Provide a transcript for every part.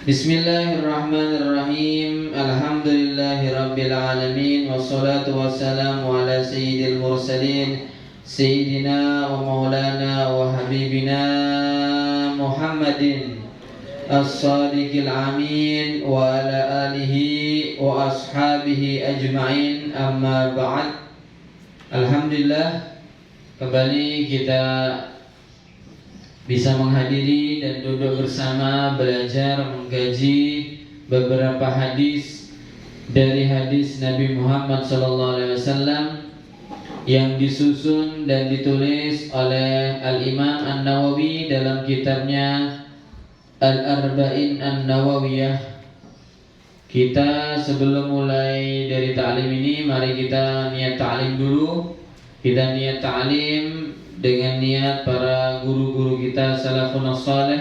Bismillahirrahmanirrahim. Alhamdulillahirabbil alamin wassalatu wassalamu ala sayyidil mursalin sayyidina wa maulana wa habibina Muhammadin as-sadiqil amin wa ala alihi wa ashabihi ajma'in, amma ba'd. Alhamdulillah, kembali kita bisa menghadiri dan duduk bersama belajar mengkaji beberapa hadis dari hadis Nabi Muhammad SAW yang disusun dan ditulis oleh Al-Imam An-Nawawi dalam kitabnya Al-Arba'in An-Nawawiyah. Kita sebelum mulai dari ta'lim ini, mari kita niat ta'lim dulu. Kita niat ta'lim dengan niat para guru-guru kita salafun salih.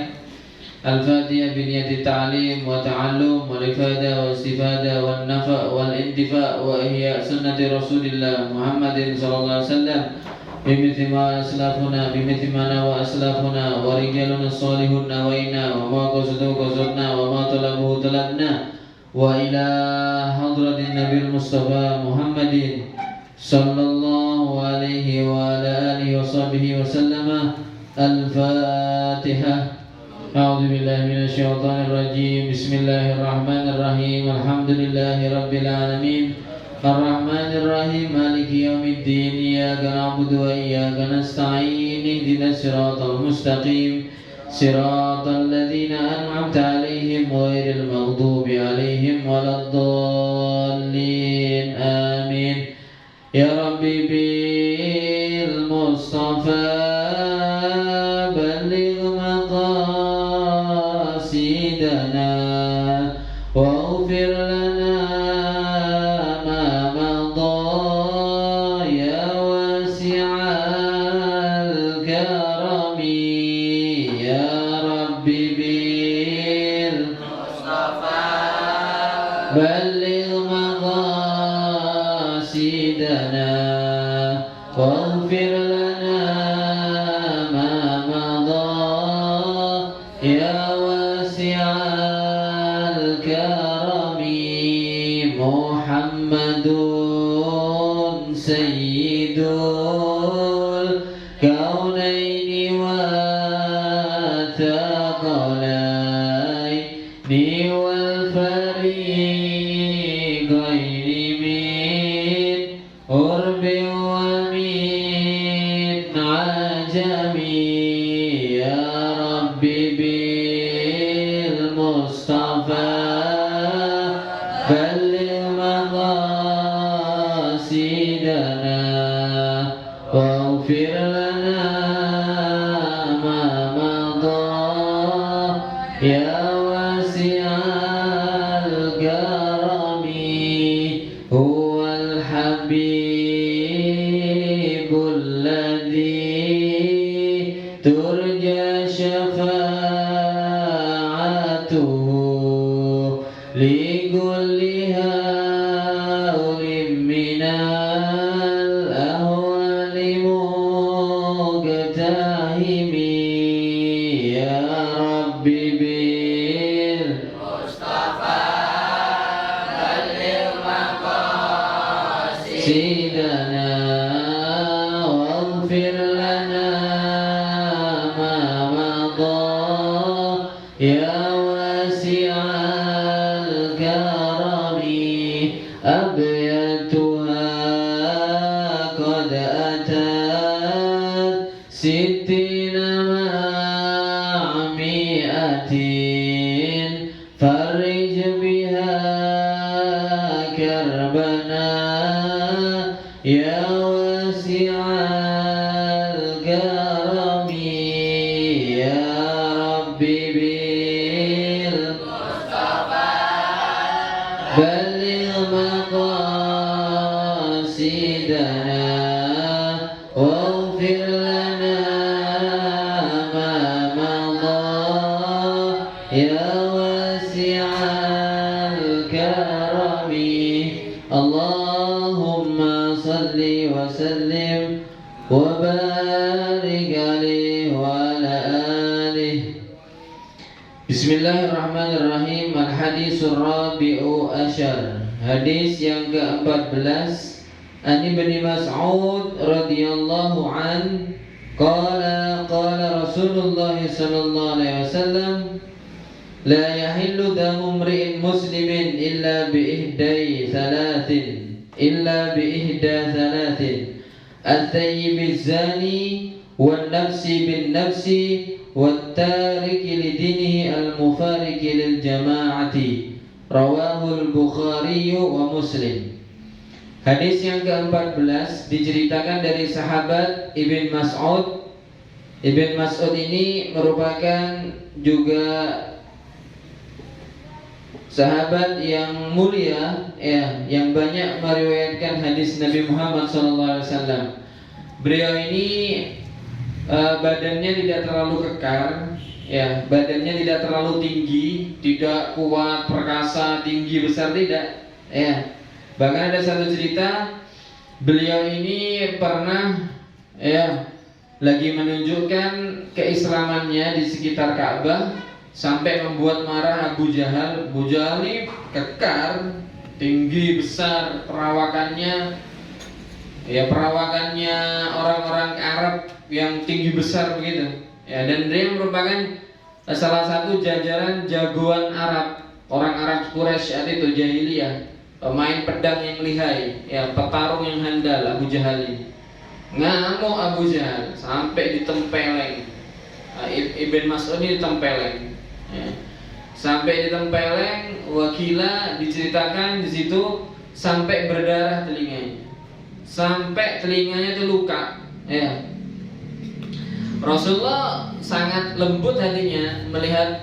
Al-Fatihah biniyati ta'lim wa ta'allum wal ifada wa istifada wal nafa' wal intifa' wa ihya sunnati Rasulillah Muhammadin sallallahu alaihi wasallam bimithli ma aslafuna bimithli ma nawa aslafuna wa rijaluna salihun nawaina wa ma qasadu qasadna wa ma talabu talabna wa ila hadratin Nabil Mustafa Muhammadin sallallahu alaihi wa ala alihi wa sahbihi wa sallama. Al-Fatihah. A'udzu billahi minasy syaithanir rajim. Bismillahirrahmanirrahim. Alhamdulillahi rabbil alamin. Ar-Rahmanir Rahim. Maliki yaumiddin. Iyyaka na'budu wa iyyaka nasta'in. Ihdinas siratal mustaqim. Siratal ladzina an'amta 'alaihim ghairil maghdubi 'alaihim waladdallin. Amin. Ya Rabbi bil Mustafa balligh maqasidana waghfir lana ma madha ya wasi'al karami. Ya Rabbi bil Mustafa balligh واغفر لنا ما مضى يا واسع الكرم. محمد سيد الكونين والثقلين والفريقين من قرب واغفر لنا ما مضى يا واسع الكرم. هو الحبيب الذي ترجى شفاعته لكل هول من واغفر لنا ما مضى يا واسع الكرم. أبياتها قد أتت 60 مع 100 فرج بها كربنا يا واسع الكرم. يا ربي بالمصطفى بلغ مقاصدنا واغفر لنا ما مضى يا واسع الكرم. اللهم صل وسلم وبارك عليه وعلى آله. بسم Bismillahirrahmanirrahim. Al-hadisur rabi'u asyar. Hadis yang ke-14. An Ibnu Mas'ud radhiyallahu an qala Rasulullah sallallahu alaihi wasallam la yahillu damu imri'in muslimin illa bi ihda thalathin at-thayyib az-zani wan nafsi bin nafsi والتارك لدينه المفارق للجماعة رواه البخاري ومسلم. Hadis yang ke-14 diceritakan dari sahabat Ibn Mas'ud. Ibn Mas'ud ini merupakan juga sahabat yang mulia, ya, yang banyak meriwayatkan hadis Nabi Muhammad SAW. Beliau ini badannya tidak terlalu kekar, ya, badannya tidak terlalu tinggi, tidak kuat, perkasa, tinggi, besar, tidak, ya. Bahkan ada satu cerita, beliau ini pernah, ya, lagi menunjukkan keislamannya di sekitar Ka'bah sampai membuat marah Abu Jahal. Abu Jahal ini kekar, tinggi, besar, perawakannya, ya, perawakannya orang-orang Arab yang tinggi besar begitu, ya, dan dia merupakan salah satu jajaran jagoan Arab, orang Arab Quraisy saat itu jahiliyah, pemain pedang yang lihai, ya, petarung yang handal. Abu Jahal ini ngamuk Abu Jahal sampai ditempeleng. Ibn Mas'ud ini ditempeleng, ya. Sampai ditempeleng, wakila diceritakan di situ sampai berdarah telinganya, sampai telinganya itu luka, ya. Rasulullah sangat lembut hatinya melihat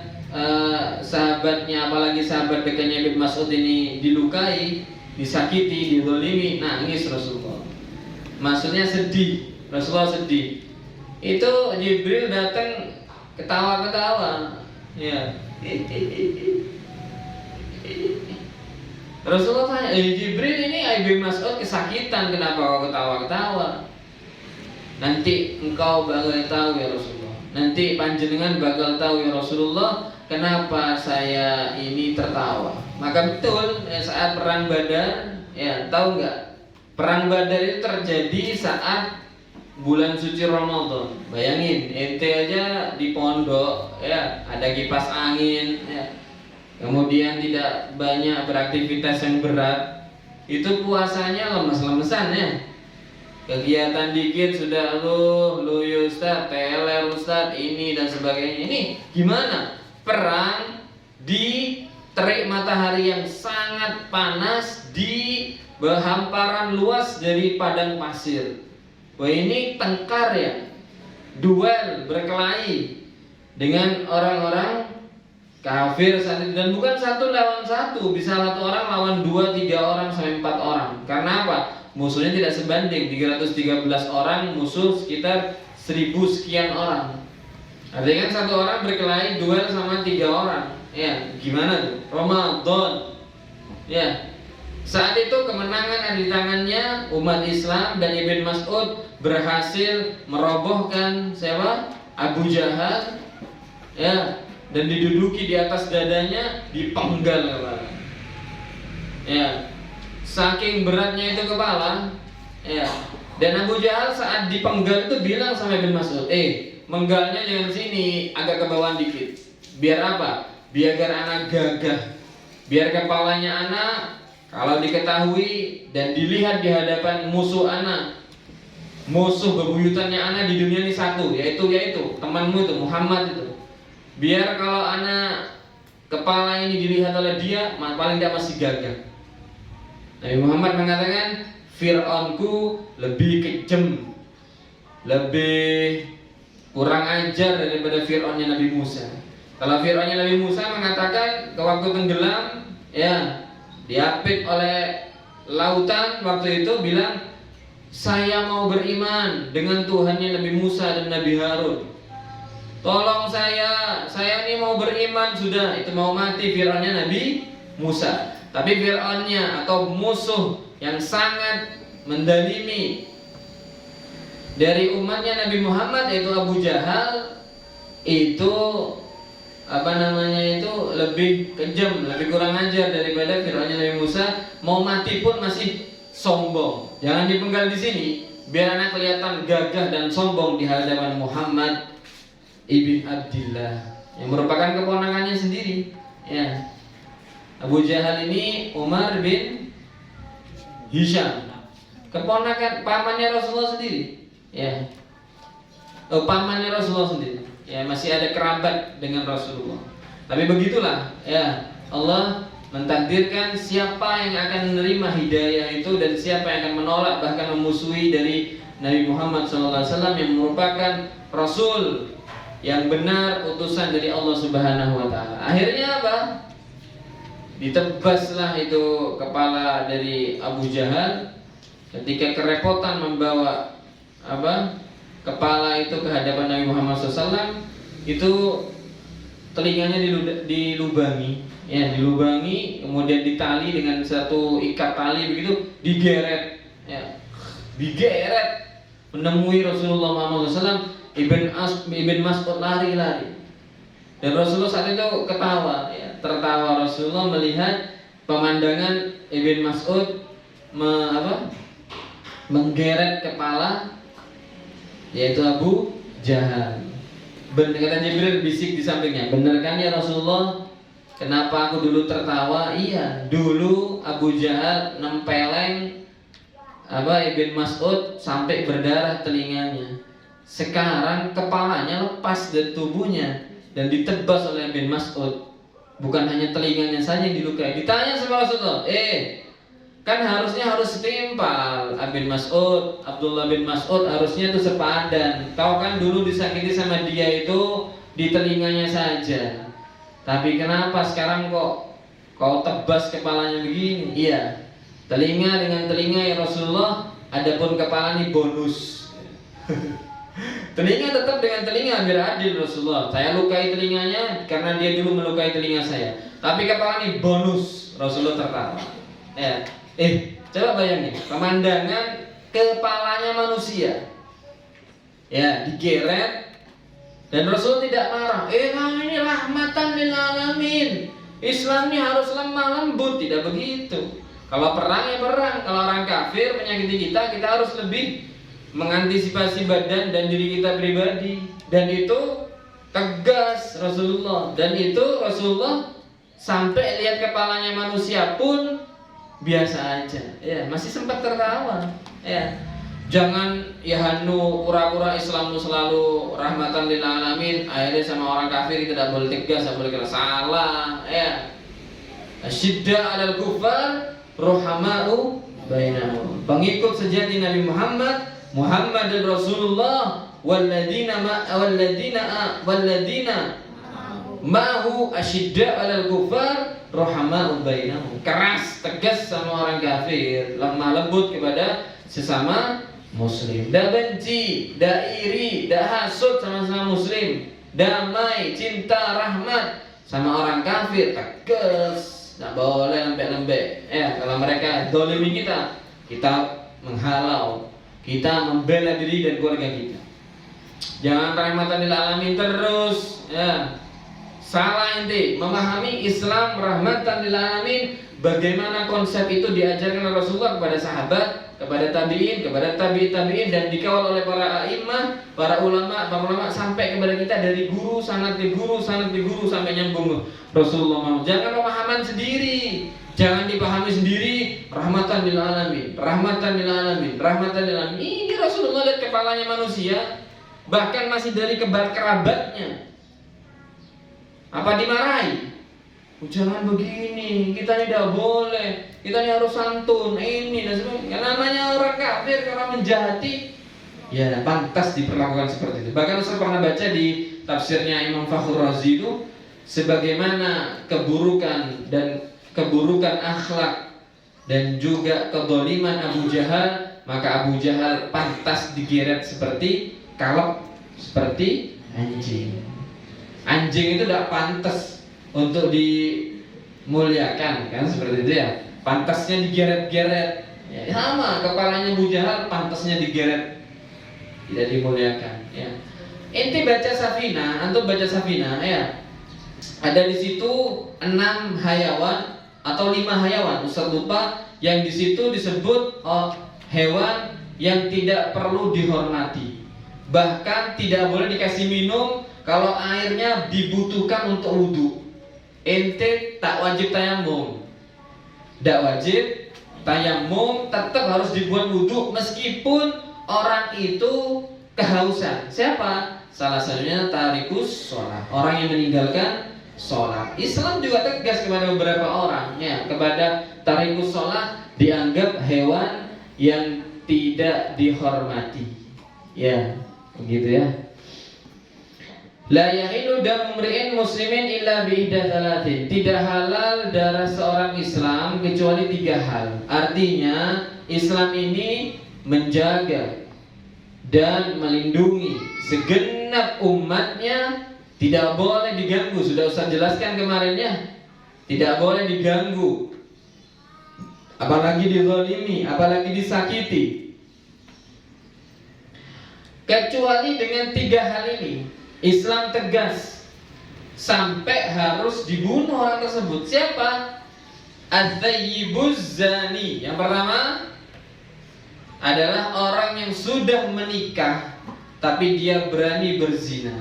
sahabatnya, apalagi sahabat dekatnya Ibn Mas'ud ini dilukai, disakiti, dizalimi, nangis Rasulullah. Maksudnya sedih, Rasulullah sedih. Itu Jibril datang ketawa-ketawa, ya. Rasulullah tanya, Jibril, ini Ibn Mas'ud kesakitan, kenapa kau ketawa-ketawa? Nanti engkau bakal tahu ya Rasulullah. Nanti panjenengan bakal tahu ya Rasulullah, kenapa saya ini tertawa. Maka betul saat perang Badar, ya, tahu nggak? Perang Badar itu terjadi saat bulan suci Ramadan. Bayangin, ente aja di pondok, ya, ada kipas angin, ya, kemudian tidak banyak beraktivitas yang berat, itu puasanya lemes-lemesan, ya. Kegiatan dikit sudah lu Ustaz, teler Ustaz, ini dan sebagainya. Ini gimana? Perang di terik matahari yang sangat panas di hamparan luas dari padang pasir. Wah, ini tengkar, ya, duel, berkelahi dengan orang-orang kafir saat itu. Dan bukan satu lawan satu, bisa satu orang lawan 2, 3 orang sampai 4 orang. Karena apa? Musuhnya tidak sebanding, 313 orang, musuh sekitar 1000 sekian orang. Artinya kan satu orang berkelahi duel sama 3 orang. Ya, gimana tuh? Ramadan. Ya. Saat itu kemenangan ada di tangannya umat Islam, dan Ibn Mas'ud berhasil merobohkan siapa? Abu Jahal. Ya, dan diduduki di atas dadanya, dipenggal kepala. Ya. Saking beratnya itu kepala, ya. Dan Abu Jahal saat dipenggal itu bilang sama Ibn Mas'ud, menggalnya jangan sini, agak ke bawah dikit. Biar apa? Biar anak gagah. Biar kepalanya anak, kalau diketahui dan dilihat di hadapan musuh anak, musuh bebuyutannya anak di dunia ini satu, yaitu temanmu itu, Muhammad itu. Biar kalau anak kepala ini dilihat oleh dia, paling tidak masih gagah. Nabi Muhammad mengatakan, Fir'aunku lebih kejam, lebih kurang ajar daripada Fir'aunnya Nabi Musa. Kalau Fir'aunnya Nabi Musa mengatakan ke waktu tenggelam, ya, diapit oleh lautan, waktu itu bilang, saya mau beriman dengan Tuhannya Nabi Musa dan Nabi Harun. Tolong saya ini mau beriman sudah. Itu mau mati Fir'aunnya Nabi Musa. Tapi Fir'aunnya atau musuh yang sangat mendalimi dari umatnya Nabi Muhammad, yaitu Abu Jahal, itu lebih kejam, lebih kurang ajar daripada Fir'aunnya Nabi Musa. Mau mati pun masih sombong. Jangan dipenggal di sini, biar anak kelihatan gagah dan sombong di hadapan Muhammad ibn Abdillah yang merupakan keponakannya sendiri. Ya, Abu Jahal ini Umar bin Hisham, keponakan pamannya Rasulullah sendiri. Ya, pamannya Rasulullah sendiri. Ya, masih ada kerabat dengan Rasulullah. Tapi begitulah, ya, Allah mentakdirkan siapa yang akan menerima hidayah itu dan siapa yang akan menolak bahkan memusuhi dari Nabi Muhammad SAW yang merupakan Rasul yang benar, utusan dari Allah Subhanahu Wa Taala. Akhirnya apa? Ditebaslah itu kepala dari Abu Jahal ketika kerepotan membawa kepala itu ke hadapan Nabi Muhammad SAW. Itu telinganya dilubangi, ya, kemudian ditali dengan satu ikat tali begitu, digeret, ya, menemui Rasulullah Muhammad SAW. Ibn Mas'ud lari, dan Rasulullah saat itu ketawa, ya, tertawa Rasulullah melihat pemandangan Ibn Mas'ud menggeret kepala, yaitu Abu Jahal. Kata Jibril bisik di sampingnya, benar kan ya Rasulullah? Kenapa aku dulu tertawa? Iya, dulu Abu Jahal nempeleng Ibn Mas'ud sampai berdarah telinganya. Sekarang kepalanya lepas dari tubuhnya dan ditebas oleh Ibn Mas'ud. Bukan hanya telinganya saja yang dilukai. Ditanya sama Rasulullah, kan harusnya harus setimpal. Abdullah bin Mas'ud harusnya itu sepadan. Kau kan dulu disakiti sama dia itu di telinganya saja. Tapi kenapa sekarang kok kau tebas kepalanya begini? Iya, telinga dengan telinga ya Rasulullah. Adapun kepala ini bonus. Telinga tetap dengan telinga biar adil Rasulullah. Saya lukai telinganya karena dia dulu melukai telinga saya. Tapi kepala ini bonus. Rasulullah tertawa. Ya. Coba bayangin pemandangan kepalanya manusia, ya, digeret, dan Rasul tidak marah. Ini rahmatan lil alamin. Islam ini harus lemah lembut, tidak begitu. Kalau perang ya perang. Kalau orang kafir menyakiti kita harus lebih mengantisipasi badan dan diri kita pribadi. Dan itu tegas Rasulullah. Dan itu Rasulullah sampai lihat kepalanya manusia pun biasa aja, ya, masih sempat tertawa, ya. Jangan ya pura-pura Islammu selalu rahmatan lil alamin, akhirnya sama orang kafir tidak boleh tegas, tidak boleh kira salah, ya. Asyidda 'alal kufar ruhama'u bainahum. Pengikut sejati Nabi Muhammad dan Rasulullah walladzina ma'hu asyidda 'alal kufar rahama'u bainahum. Keras, tegas sama orang kafir, lemah lembut kepada sesama muslim. Dah benci, dah iri, dah hasud sama muslim. Damai, cinta, rahmat sama orang kafir, tegas. Tak boleh lembek-lembek. Ya, kalau mereka dolimi kita menghalau, kita membela diri dan keluarga kita. Jangan rahmatan lil alamin terus, ya. Salah ente memahami Islam rahmatan lil alamin. Bagaimana konsep itu diajarkan oleh Rasulullah kepada sahabat, kepada tabi'in, kepada tabi'in dan dikawal oleh para a'immah, para ulama sampai kepada kita dari guru sanad ke guru sampai nyambung Rasulullah. Jangan pemahaman sendiri, jangan dipahami sendiri rahmatan lil alamin. Ini Rasulullah lihat kepalanya manusia, bahkan masih dari kerabatnya. Apa dimarahi? Jangan begini, kita ini tidak boleh, kita ini harus santun, ini dan sebagainya. Namanya orang kafir, orang menjahati, ya pantas diperlakukan seperti itu. Bahkan saya pernah baca di tafsirnya Imam Fakhrur Razi itu, sebagaimana keburukan akhlak dan juga kezaliman Abu Jahal, maka Abu Jahal pantas digeret seperti kalep, seperti anjing. Anjing itu tidak pantas untuk dimuliakan, kan seperti itu ya. Pantasnya digeret-geret. Ya, sama kepalanya Abu Jahal pantasnya digeret, tidak dimuliakan. Ya. Ente baca Safinah, antum baca Safinah, ya. Ada di situ 6 hayawan atau 5 hayawan, Ustaz lupa, yang di situ disebut hewan yang tidak perlu dihormati. Bahkan tidak boleh dikasih minum kalau airnya dibutuhkan untuk wudhu. Ente tak wajib tayamum, tak wajib tayamum, tetap harus dibuat wudhu meskipun orang itu kehausan. Siapa? Salah satunya tarikus sholat, orang yang meninggalkan sholat. Islam juga tegas kepada beberapa orang, ya, kepada tarikus sholat dianggap hewan yang tidak dihormati, ya, begitu ya. La yahilu damu mri'in muslimin illa bi ihda thalathin. Tidak halal darah seorang Islam kecuali 3 hal. Artinya Islam ini menjaga dan melindungi segenap umatnya, tidak boleh diganggu. Sudah Ustaz jelaskan kemarin ya, tidak boleh diganggu, apalagi dizalimi, apalagi disakiti, kecuali dengan 3 hal ini. Islam tegas sampai harus dibunuh orang tersebut. Siapa? Az-zayyibuz zani. Yang pertama adalah orang yang sudah menikah tapi dia berani berzina,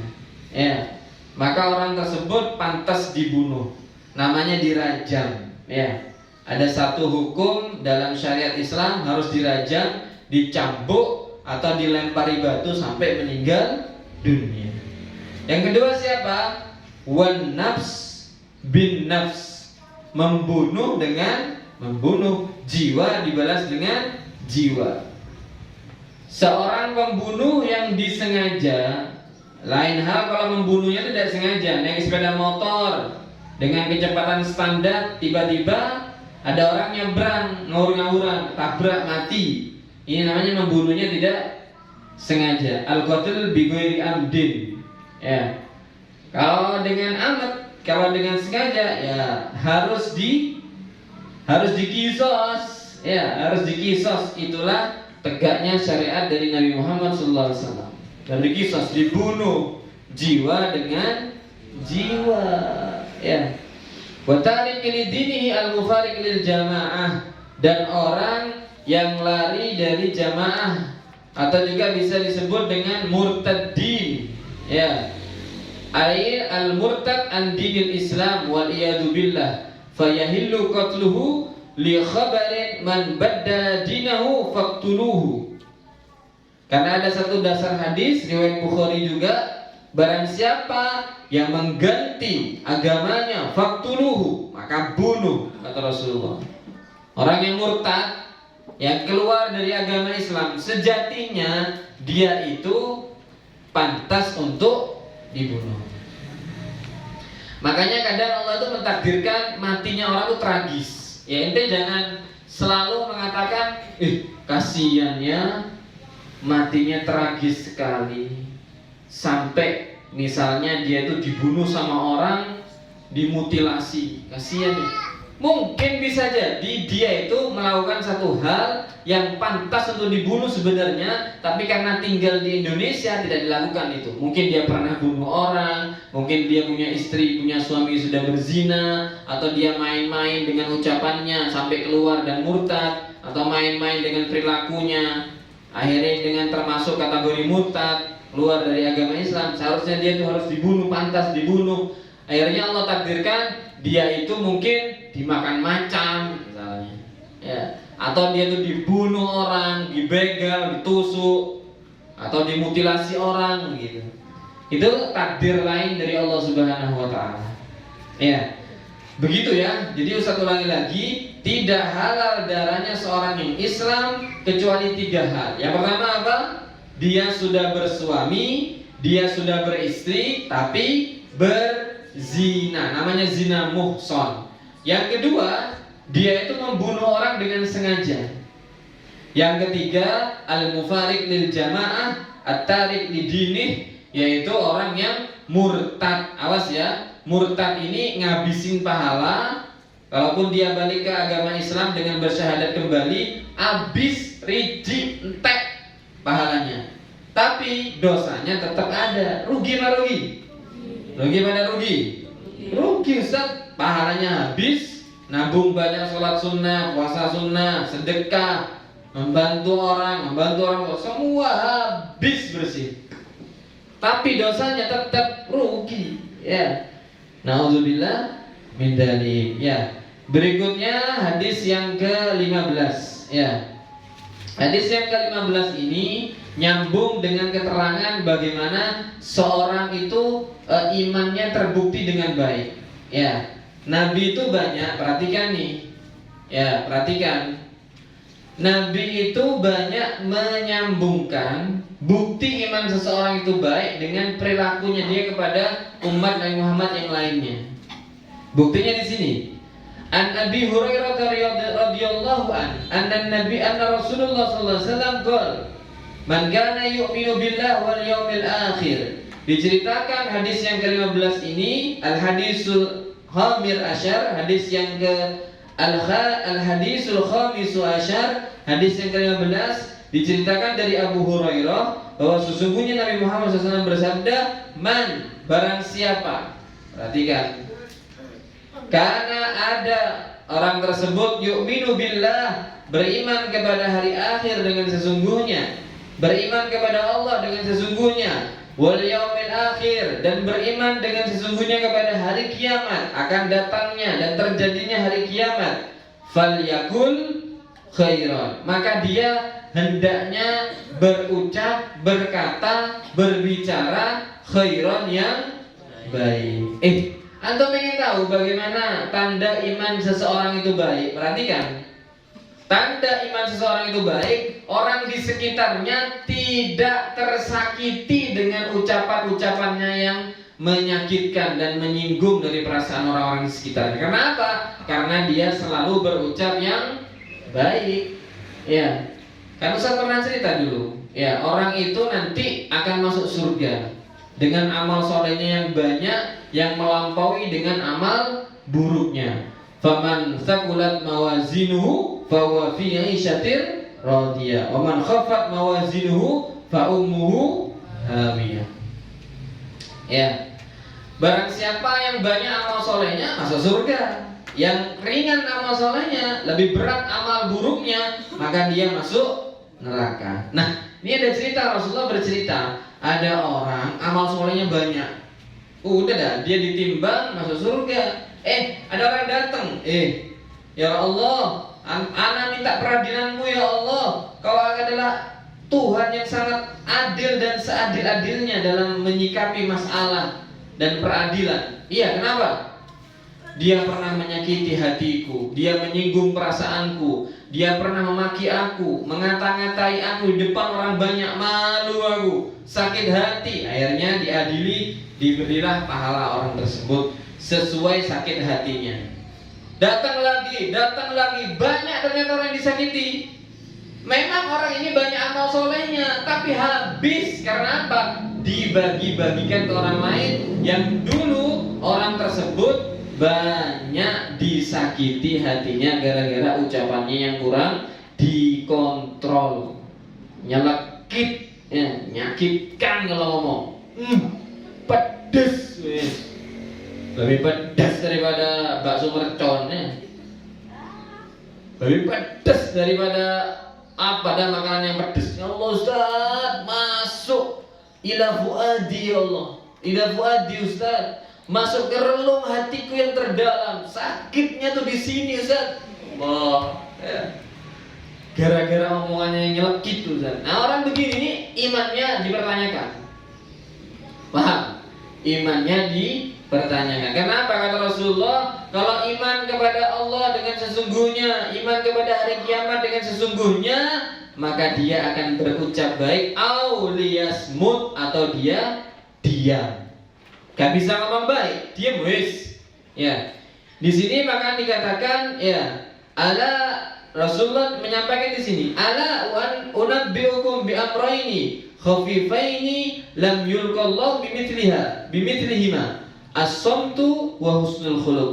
ya, maka orang tersebut pantas dibunuh, namanya dirajam, ya. Ada satu hukum dalam syariat Islam, harus dirajam, dicambuk atau dilempari batu sampai meninggal dunia. Yang kedua siapa? Wan nafs bin nafs, membunuh dengan membunuh, jiwa dibalas dengan jiwa. Seorang pembunuh yang disengaja, lain hal kalau membunuhnya tidak sengaja, naik sepeda motor dengan kecepatan standar, tiba-tiba ada orang nyebrang, ngawur-ngawuran, tabrak, mati. Ini namanya membunuhnya tidak sengaja. Al-qatil bi ghairi amdin. Ya. Kalau dengan amat, kalau dengan sengaja, ya harus dikisos, ya, harus dikisos. Itulah tegaknya syariat dari Nabi Muhammad SAW. Dan dikisos, dibunuh jiwa dengan jiwa, ya. Wa tariq li dinihi al-mufariq lil jamaah, dan orang yang lari dari jamaah, atau juga bisa disebut dengan murtaddin, ya. Air al-murtad an dinil Islam wal iyadu billah, fayahillu qatluhu li khabarin man baddala dinahu faqtuluhu. Karena ada satu dasar hadis riwayat Bukhari juga, barang siapa yang mengganti agamanya faqtuluhu, maka bunuh, kata Rasulullah. Orang yang murtad, yang keluar dari agama Islam, sejatinya dia itu pantas untuk dibunuh. Makanya kadang Allah itu mentakdirkan matinya orang itu tragis. Ya, ente jangan selalu mengatakan, kasihan ya, matinya tragis sekali. Sampai misalnya dia itu dibunuh sama orang, dimutilasi, kasihan ya. Mungkin bisa jadi dia itu melakukan satu hal yang pantas untuk dibunuh sebenarnya, tapi karena tinggal di Indonesia tidak dilakukan itu. Mungkin dia pernah bunuh orang, mungkin dia punya istri, punya suami sudah berzina, atau dia main-main dengan ucapannya sampai keluar dan murtad, atau main-main dengan perilakunya, akhirnya dengan termasuk kategori murtad, keluar dari agama Islam. Seharusnya dia itu harus dibunuh, pantas dibunuh. Akhirnya Allah takdirkan dia itu mungkin dimakan macan misalnya, ya, atau dia itu dibunuh orang, dibegal, ditusuk, atau dimutilasi orang gitu. Itu takdir lain dari Allah Subhanahu wa taala. Ya. Begitu ya. Jadi Ustaz ulangi lagi, tidak halal darahnya seorang yang Islam kecuali 3 hal. Yang pertama apa? Dia sudah bersuami, dia sudah beristri tapi berzina, namanya zina muhsan. Yang kedua, dia itu membunuh orang dengan sengaja. Yang ketiga, al-mufariq lil jamaah, at-tariq li dinih, yaitu orang yang murtad. Awas ya, murtad ini ngabisin pahala. Kalaupun dia balik ke agama Islam dengan bersyahadat kembali, habis, riji, entek pahalanya. Tapi dosanya tetap ada. Rugi mana rugi? Rugi mana rugi? Rugi Ustaz, pahalanya habis, nabung banyak, sholat sunnah, puasa sunnah, sedekah, membantu orang semua habis bersih. Tapi dosanya tetap rugi. Ya. Nauzubillah min dzalik. Ya. Berikutnya hadis yang ke-15. Ya. Hadis yang ke-15 ini nyambung dengan keterangan bagaimana seorang itu imannya terbukti dengan baik. Ya, Nabi itu banyak, perhatikan nih. Ya, perhatikan. Nabi itu banyak menyambungkan bukti iman seseorang itu baik dengan perilakunya dia kepada umat Nabi Muhammad yang lainnya. Buktinya di sini. An Abi Hurairah radhiyallahu anna Rasulullah sallallahu alaihi wasallam qala man kana yu'minu billahi wal yawmil akhir. Diceritakan hadis yang ke-15 ini al-hadisul khamir asyar, hadis yang ke al-hadisul khamisu asyar, hadis yang ke-15 diceritakan dari Abu Hurairah bahwa sesungguhnya Nabi Muhammad SAW bersabda, man, barang siapa, perhatikan, karena ada orang tersebut yu'minu billah, beriman kepada hari akhir dengan sesungguhnya, beriman kepada Allah dengan sesungguhnya, wal yaumil akhir, dan beriman dengan sesungguhnya kepada hari kiamat, akan datangnya dan terjadinya hari kiamat, falyakul khairan, maka dia hendaknya berucap, berkata, berbicara khairan yang baik. Antum ingin tahu bagaimana tanda iman seseorang itu baik? Perhatikan. Tanda iman seseorang itu baik, orang di sekitarnya tidak tersakiti dengan ucapan-ucapannya yang menyakitkan dan menyinggung dari perasaan orang-orang di sekitarnya. Kenapa? Karena dia selalu berucap yang baik. Ya. Kan Ustaz pernah cerita dulu. Ya, orang itu nanti akan masuk surga dengan amal solehnya yang banyak, yang melampaui dengan amal buruknya. Faman thaqulat mawazinuhu fahuwa fi 'ishatir radiyah wa man khaffat mawazinuhu fa ummuhu hawiyah. Ya. Barang siapa yang banyak amal solehnya masuk surga, yang ringan amal solehnya, lebih berat amal buruknya, maka dia masuk neraka. Nah, ini ada cerita, Rasulullah bercerita, ada orang amal solehnya banyak, udah dah dia ditimbang masuk surga. Ada orang datang, ya Allah, ana minta peradilanmu ya Allah, kau adalah Tuhan yang sangat adil dan seadil-adilnya dalam menyikapi masalah dan peradilan. Iya, kenapa? Dia pernah menyakiti hatiku, dia menyinggung perasaanku, dia pernah memaki aku, mengata-ngatai aku di depan orang banyak, malu aku, sakit hati. Akhirnya diadili, diberilah pahala orang tersebut sesuai sakit hatinya. Datang lagi, banyak ternyata orang yang disakiti. Memang orang ini banyak amal solehnya, tapi habis karena apa? Dibagi-bagikan ke orang lain yang dulu orang tersebut banyak disakiti hatinya gara-gara ucapannya yang kurang dikontrol, nyelekit, ya, nyakitkan kalau ngomong, pedes, lebih pedas daripada bakso mercon, ya. Lebih pedas daripada apa dan makanan yang pedas. Ya Allah Ustaz, masuk ila fuadi, ya Allah, ila fuadi Ustaz, masuk ke relung hatiku yang terdalam. Sakitnya tuh di sini Ustaz. Allah, ya. Gara-gara omongannya yang nyelekit tuh Ustaz. Nah, orang begini imannya dipertanyakan. Paham? Imannya dipertanyakan. Kenapa kata Rasulullah? Kalau iman kepada Allah dengan sesungguhnya, iman kepada hari kiamat dengan sesungguhnya, maka dia akan berucap baik, au liyasmut, atau dia diam. Gak bisa ngomong baik, diam wis. Ya. Di sini maka dikatakan, ya, ala, Rasulullah menyampaikan di sini, ala unabbiukum bi amrayni khafifaini lam yulqallahu bimithlihima as-samtu wa husnul khuluq.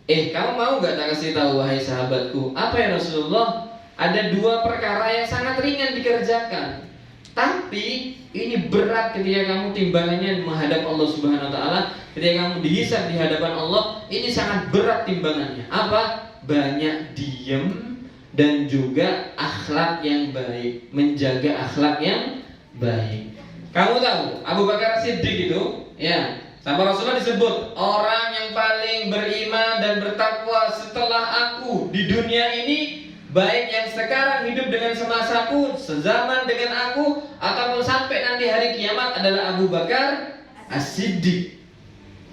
Kamu mau gak tak kasih tahu wahai sahabatku? Apa ya Rasulullah? Ada dua perkara yang sangat ringan dikerjakan, Tapi ini berat ketika kamu timbangannya menghadap Allah Subhanahu wa taala, ketika kamu dihisab di hadapan Allah, ini sangat berat timbangannya. Apa? Banyak diem dan juga akhlak yang baik, menjaga akhlak yang baik. Kamu tahu Abu Bakar Siddiq itu, ya, sama Rasulullah disebut orang yang paling beriman dan bertakwa setelah aku di dunia ini, baik yang sekarang hidup dengan semasaku, sezaman dengan aku, ataupun sampai nanti hari kiamat adalah Abu Bakar As-Siddiq.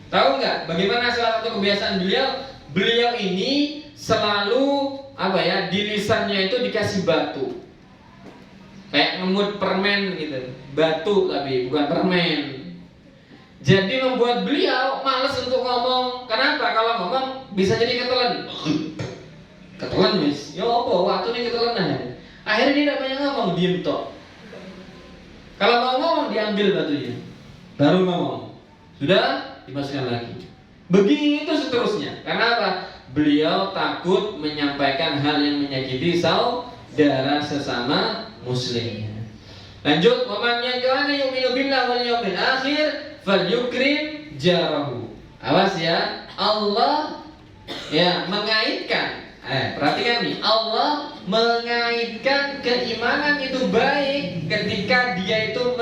Tahu nggak bagaimana salah satu kebiasaan beliau? Beliau ini selalu di lisannya itu dikasih batu, kayak ngemut permen gitu, batu tapi bukan permen. Jadi membuat beliau malas untuk ngomong. Kenapa? Kalau ngomong bisa jadi ketelan. Ketelan wis, ya apa? Waktu ini ketelan aja. Akhirnya dia tidak banyak ngomong, diem tok. Kalau mau ngomong diambil batunya, baru ngomong. Sudah dimasukkan lagi. Begitu seterusnya. Karena apa? Beliau takut menyampaikan hal yang menyakiti saudara sesama muslimnya. Lanjut, waman yang kana yu'minu billahi wal yawmil akhir falyukrim jarahu. Awas ya, Allah mengaitkan. Perhatikan nih, Allah mengaitkan keimanan itu baik ketika dia itu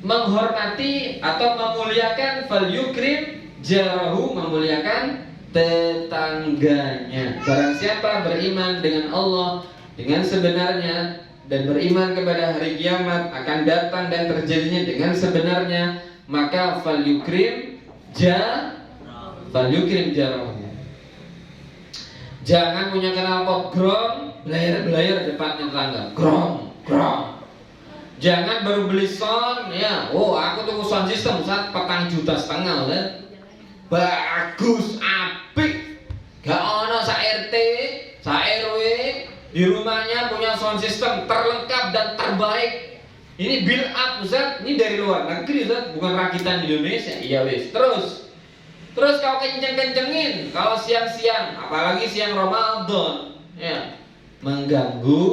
menghormati atau memuliakan falyukrim jarahu, memuliakan tetangganya. Barang siapa beriman dengan Allah dengan sebenarnya dan beriman kepada hari kiamat akan datang dan terjadinya dengan sebenarnya, maka falyukrim jarahu. Jangan punya knalpot grom, belayar depannya tetangga, grom. Jangan baru beli sound, aku tunggu sound system saat 4,5 juta kan? Bagus, apik, gak ono sa RT, sa RW di rumahnya punya sound system terlengkap dan terbaik. Ini build up Ustaz, ini dari luar negeri Ustaz, bukan rakitan di Indonesia. Iya wis, Terus kau kenceng-kencengin kalau siang-siang, apalagi siang Ramadan, mengganggu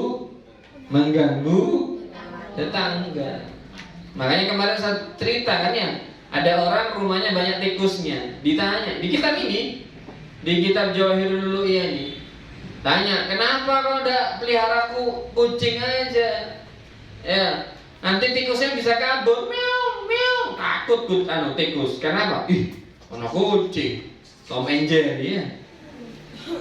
tetangga. Makanya kemarin saya cerita kan ada orang rumahnya banyak tikusnya. Ditanya di kitab ini, di kitab Jawahirul Uluhiyah ini, tanya kenapa kau udah pelihara kucing aja? Nanti tikusnya bisa kabur, meow. Takut tikus. Kenapa? Ono kucing, Tom and Jerry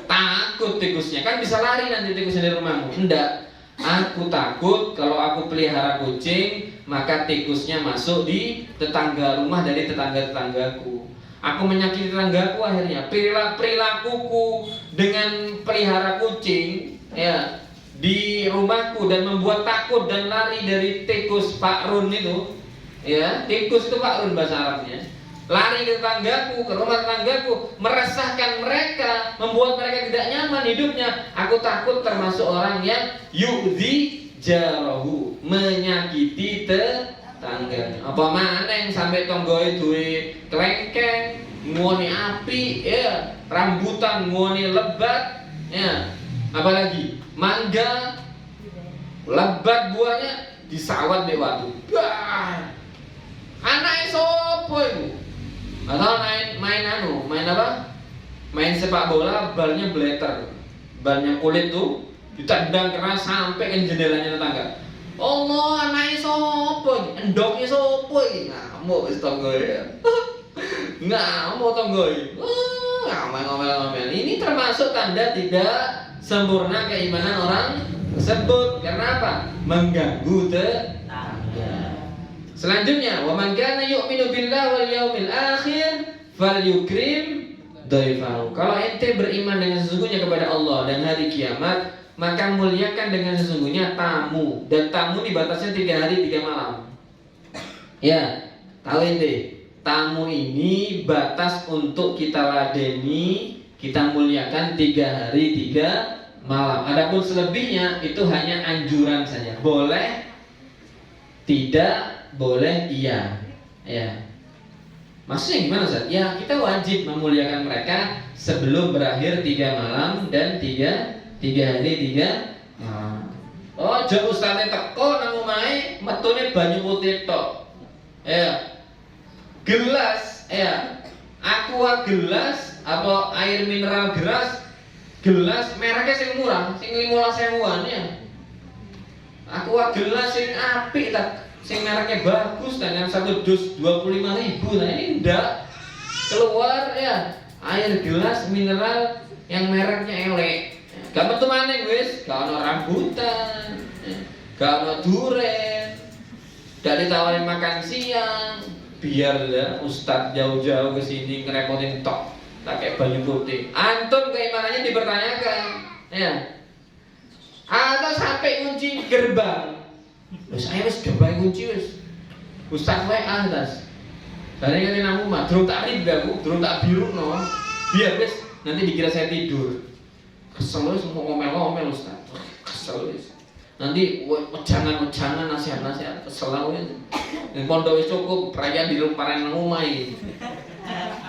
takut tikusnya, kan bisa lari nanti tikusnya dari rumahmu. Enggak, aku takut kalau aku pelihara kucing maka tikusnya masuk di tetangga rumah dari tetanggaku. Aku menyakiti tetanggaku, akhirnya perilakuku dengan pelihara kucing di rumahku dan membuat takut dan lari dari tikus Pak Run itu. Tikus itu Pak Run bahasa Arabnya. Lari ke tetanggaku, ke rumah tetanggaku, meresahkan mereka, membuat mereka tidak nyaman hidupnya. Aku takut termasuk orang yang yu'dzi jarahu, menyakiti tetangganya. Apa mana yang sampai tonggoe duwe kelengkeng, nguoni api, rambutan nguoni lebat, apalagi mangga lebat buahnya disawat di waktu. Anaknya sopo itu? Atau main apa? Main sepak bola, balnya bleter, balnya kulit tuh ditendang keras sampai ke jendelanya tetangga. Allah, anaknya sopo? Endoknya sopo? Ngamuk wis tonggoe. Ngamuk tonggoe. Ngomel-ngomel. Ini termasuk tanda tidak sempurna keimanan orang tersebut. Karena apa? Mengganggu tetangga. Selanjutnya, wa man kana yu'minu billahi wal yawmil akhir falyukrim dhaifahu. Kalau ente beriman dengan sesungguhnya kepada Allah dan hari kiamat, maka muliakan dengan sesungguhnya tamu. Dan tamu dibatasnya 3 hari 3 malam. Tahu ente, tamu ini batas untuk kita ladeni, kita muliakan 3 hari 3 malam. Adapun selebihnya itu hanya anjuran saja. Boleh, tidak boleh, iya. Maksudnya gimana Ustaz? Kita wajib memuliakan mereka sebelum berakhir 3 malam dan 3 hari 3 malam. Oh, aja ustaze teko nang omahe metune banyu putih tok. Ya. Gelas, ya. Aqua gelas apa air mineral gelas mereknya sing murah, sing 15.000-an ya. Aqua gelas sing apik ta, sing mereknya bagus dan yang satu dus 25.000. Nah ini ndak keluar ya air gelas mineral yang mereknya elek. Gak metu maning wis, gak ono rambutan, gak ono duren, gak ditawarin makan siang. Biar ya ustadz jauh-jauh ke sini ngerepotin tok, pakai baju putih. Antum keimanannya dipertanyakan, ya. Atau sampai kunci gerbang. Wis ayo wis gerbang kunci wis. Ustadz wae atas. Dari kali nang omah, durung tak rib aku, durung tak birukno. Biar wis nanti dikira saya tidur. Kesel wis ngomel-ngomel Ustaz. Kesel wis. Nanti wejangan nasihat-nasihat kesel wis. Ning pondok wis cukup, perayaan di lemparan nang omah iki.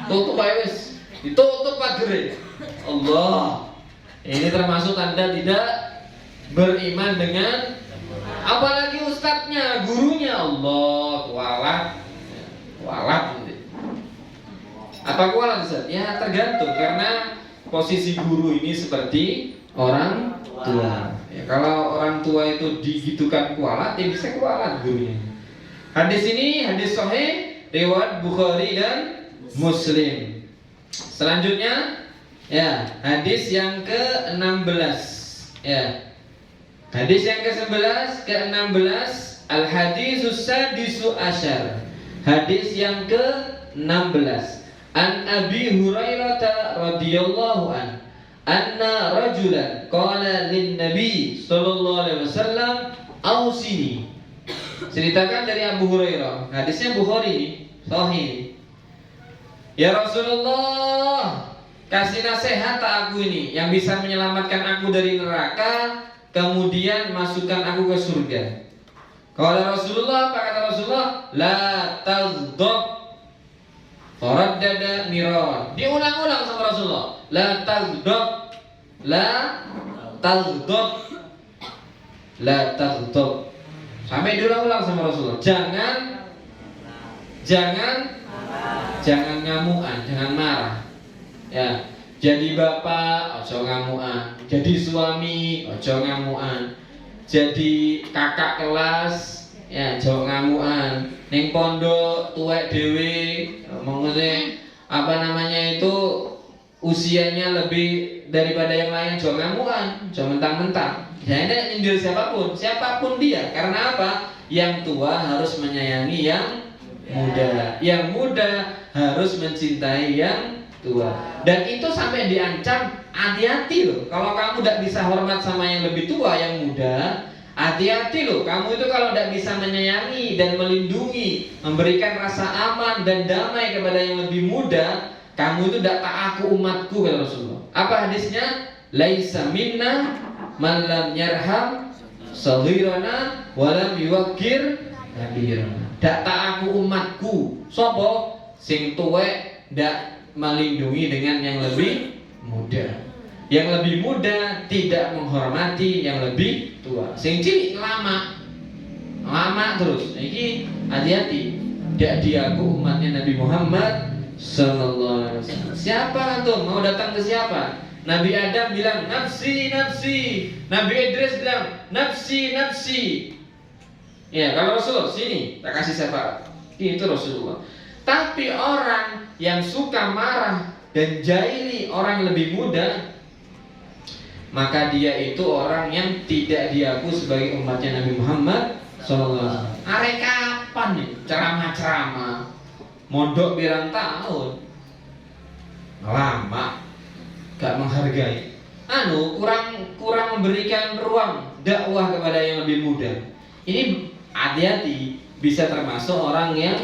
Tutup ae wis. Ditutup pagere. Allah. Ini termasuk tanda tidak beriman dengan apalagi ustadznya, gurunya. Allah, kualat. Apa kualat Ustaz? Ya tergantung karena posisi guru ini seperti orang tua. Ya, kalau orang tua itu digitukan kualat, ya bisa kualat gurunya. Hadis ini hadis sahih riwayat Bukhari dan Muslim. Selanjutnya, ya hadis yang ke-16. Ya, hadis yang ke-11, ke-16, al-hadisus sadisu asyar. Hadis yang ke-16. An Abi Hurairah radhiyallahu an anna rajulan qala lin Nabi sallallahu alaihi wasallam ausini. Ceritakan dari Abu Hurairah. Hadisnya Bukhari ini, sahih. Ya Rasulullah, kasih nasihat aku ini yang bisa menyelamatkan aku dari neraka, kemudian masukkan aku ke surga. Kalau Rasulullah, apa kata Rasulullah? La taghdab. Faraddada mirawan. Diulang-ulang sama Rasulullah. La taghdab. La taghdab. La taghdab. Sampai diulang-ulang sama Rasulullah. Jangan ngamuan, jangan marah. Ya. Jadi bapak, ojo ngamuan. Jadi suami, ojo ngamuan. Jadi kakak kelas, ya ojo ngamuan. Ning pondok tuwek dhewe ngomongane apa namanya itu usianya lebih daripada yang lain, ojo ngamuan, ojo mentang-mentang. Jangan nyindir siapapun dia. Karena apa? Yang tua harus menyayangi yang muda. Yang muda harus mencintai yang tua. Dan itu sampai diancam, hati-hati loh. Kalau kamu tidak bisa hormat sama yang lebih tua, yang muda, hati-hati loh. Kamu itu kalau tidak bisa menyayangi dan melindungi, memberikan rasa aman dan damai kepada yang lebih muda, kamu itu tidak aku umatku, kata Rasulullah. Apa hadisnya? Laisa minna man lam yarham saghirana wa lam yuwaqqir kabirana. Dak aku umatku. Sopo sing tuwek ndak melindungi dengan yang lebih muda. Yang lebih muda tidak menghormati yang lebih tua. Sing cilik lama terus. Iki hati-hati. Dak diaku umatnya Nabi Muhammad sallallahu alaihi wasallam. Siapa antum? Mau datang ke siapa? Nabi Adam bilang nafsi nafsi. Nabi Idris bilang nafsi nafsi. Ya, kalau Rasul sini tak kasih syafaat. Itu Rasulullah. Tapi orang yang suka marah dan jahili orang yang lebih muda, maka dia itu orang yang tidak diaku sebagai umatnya Nabi Muhammad SAW. Arek kapan nih ceramah-ceramah? Mondok pirang tahun. Lama. Gak menghargai. Kurang memberikan ruang dakwah kepada yang lebih muda. Ini hati-hati, bisa termasuk orang yang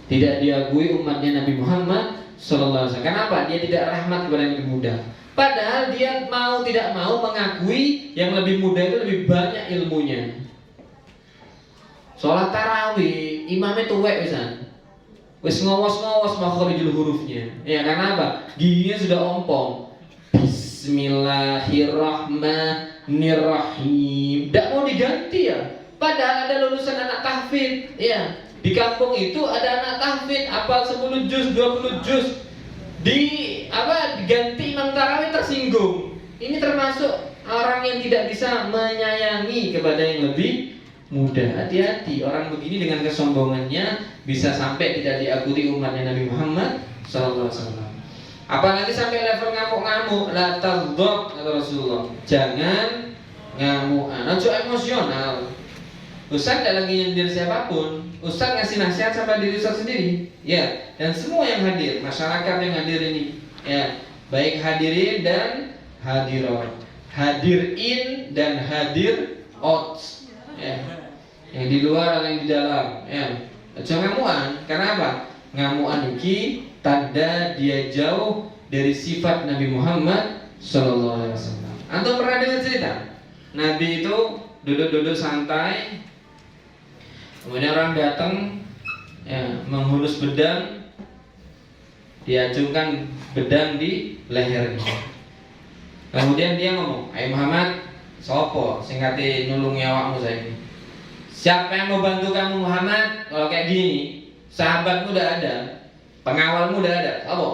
tidak diakui umatnya Nabi Muhammad SAW. Kenapa? Dia tidak rahmat kepada yang lebih muda. Padahal dia tidak mau mengakui yang lebih muda itu lebih banyak ilmunya. Sholat tarawih, imamnya tuwek pisan. Wis ngawas-ngawas makharijul hurufnya. Ya karena apa? Giginya sudah ompong. Bismillahirrahmanirrahim. Nirrahim. Tidak mau diganti ya. Padahal ada lulusan anak tahfidz ya. Di kampung itu ada anak tahfidz hafal 10 juz, 20 juz. Diganti imam tarawih tersinggung. Ini termasuk orang yang tidak bisa menyayangi kepada yang lebih muda. Hati-hati, orang begini dengan kesombongannya bisa sampai tidak diakui umatnya Nabi Muhammad SAW. Apalagi sampai level ngamuk-ngamuk, la taghdab kata Rasulullah. Jangan ngamukan, ojo emosional. Ustaz tidak lagi nyindir siapapun. Ustaz ngasih nasihat sama diri Ustaz sendiri. Ya, dan semua yang hadir, masyarakat yang hadir ini, ya, baik hadirin dan hadirat, hadirin dan hadir out, ya. Yang di luar atau yang di dalam, ya. Jangan ngamuan, karena apa? Ngamuan ini tanda dia jauh dari sifat Nabi Muhammad SAW. Antum pernah dengar cerita? Nabi itu duduk-duduk santai, kemudian orang datang, ya, menghunus bedang, diacungkan bedang di lehernya. Kemudian dia ngomong, "Hai Muhammad, sopo singkati nulungi awakmu saya ini. Siapa yang mau bantu kamu Muhammad? Kalau kayak gini, sahabatmu udah ada, pengawalmu udah ada, apa?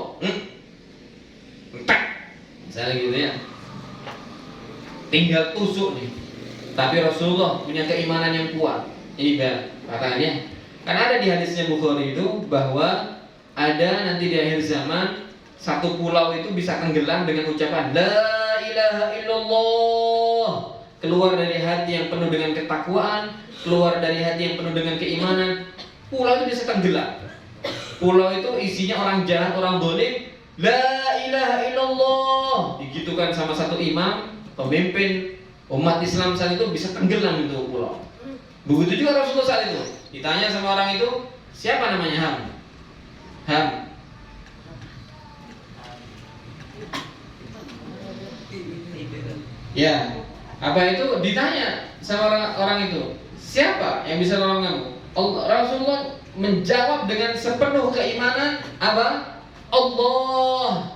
Entek, misalnya gitu ya. Tinggal tusuk nih. Tapi Rasulullah punya keimanan yang kuat. Ini katanya. Karena ada di hadisnya Bukhari itu bahwa ada nanti di akhir zaman satu pulau itu bisa tenggelam dengan ucapan La ilaha illallah. Keluar dari hati yang penuh dengan ketakwaan, keluar dari hati yang penuh dengan keimanan, pulau itu bisa tenggelam. Pulau itu isinya orang jahat, orang dolim. La ilaha illallah. Digitukan sama satu imam, pemimpin umat Islam saat itu, bisa tenggelam itu pulau. Begitu juga Rasulullah saat itu. Ditanya sama orang itu, siapa namanya Ham? Ham. Ya, apa itu? Ditanya sama orang itu, siapa yang bisa nolong kamu? Rasulullah menjawab dengan sepenuh keimanan, apa? Allah.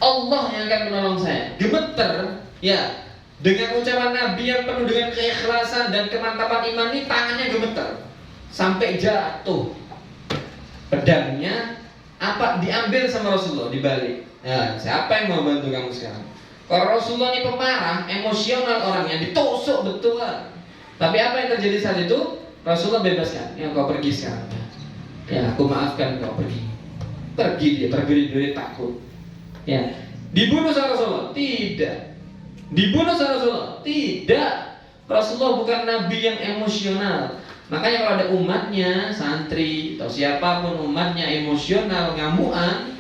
Allah yang akan menolong saya. Gemeter, ya. Dengan ucapan Nabi yang penuh dengan keikhlasan dan kemantapan iman ini, tangannya gemeter sampai jatuh. Pedangnya diambil sama Rasulullah, dibalik. Nah, siapa yang mau bantu kamu sekarang? Kalau Rasulullah ini pemarah, emosional orangnya, ditusuk betul. Tapi apa yang terjadi saat itu? Rasulullah bebaskan. Ya, kau pergi sekarang. Ya, aku maafkan kau, pergi. Pergi dia, tergeri-geri takut. Ya, dibunuh sama Rasulullah? Tidak. Dibunuh sama Rasulullah? Tidak. Rasulullah bukan nabi yang emosional. Makanya kalau ada umatnya, santri atau siapapun umatnya emosional, ngamuan,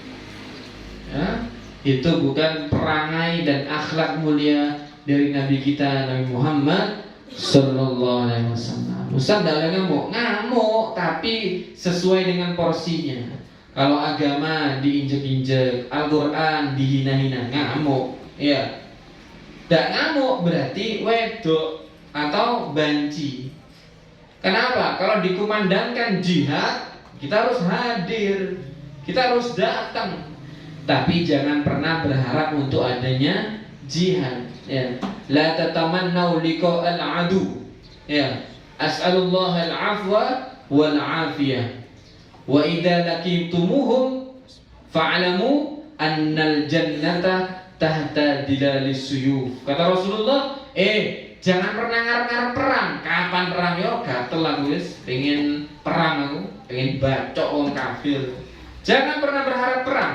ya, itu bukan perangai dan akhlak mulia dari Nabi kita Nabi Muhammad Sallallahu Alaihi Wasallam. Ustaz tidak ngamuk, tapi sesuai dengan porsinya. Kalau agama diinjek-injek, Al-Quran dihina-hina, ngamuk, ya. Tidak ngamuk berarti wedok atau banci. Kenapa? Kalau dikumandangkan jihad, kita harus hadir, kita harus datang. Tapi jangan pernah berharap untuk adanya jihad. Ya. La tatamannau liqa'al adu. Ya. As'alullah al-afwa wal afiyah. Wa idza laqitumuhum fa'lamu annal jannata tahta dilalis suyuf. Kata Rasulullah, jangan pernah ngarep-ngarep perang. Kapan perang yo? Gatel aku wis, pengen perang aku, pengen bacok wong kafir. Jangan pernah berharap perang.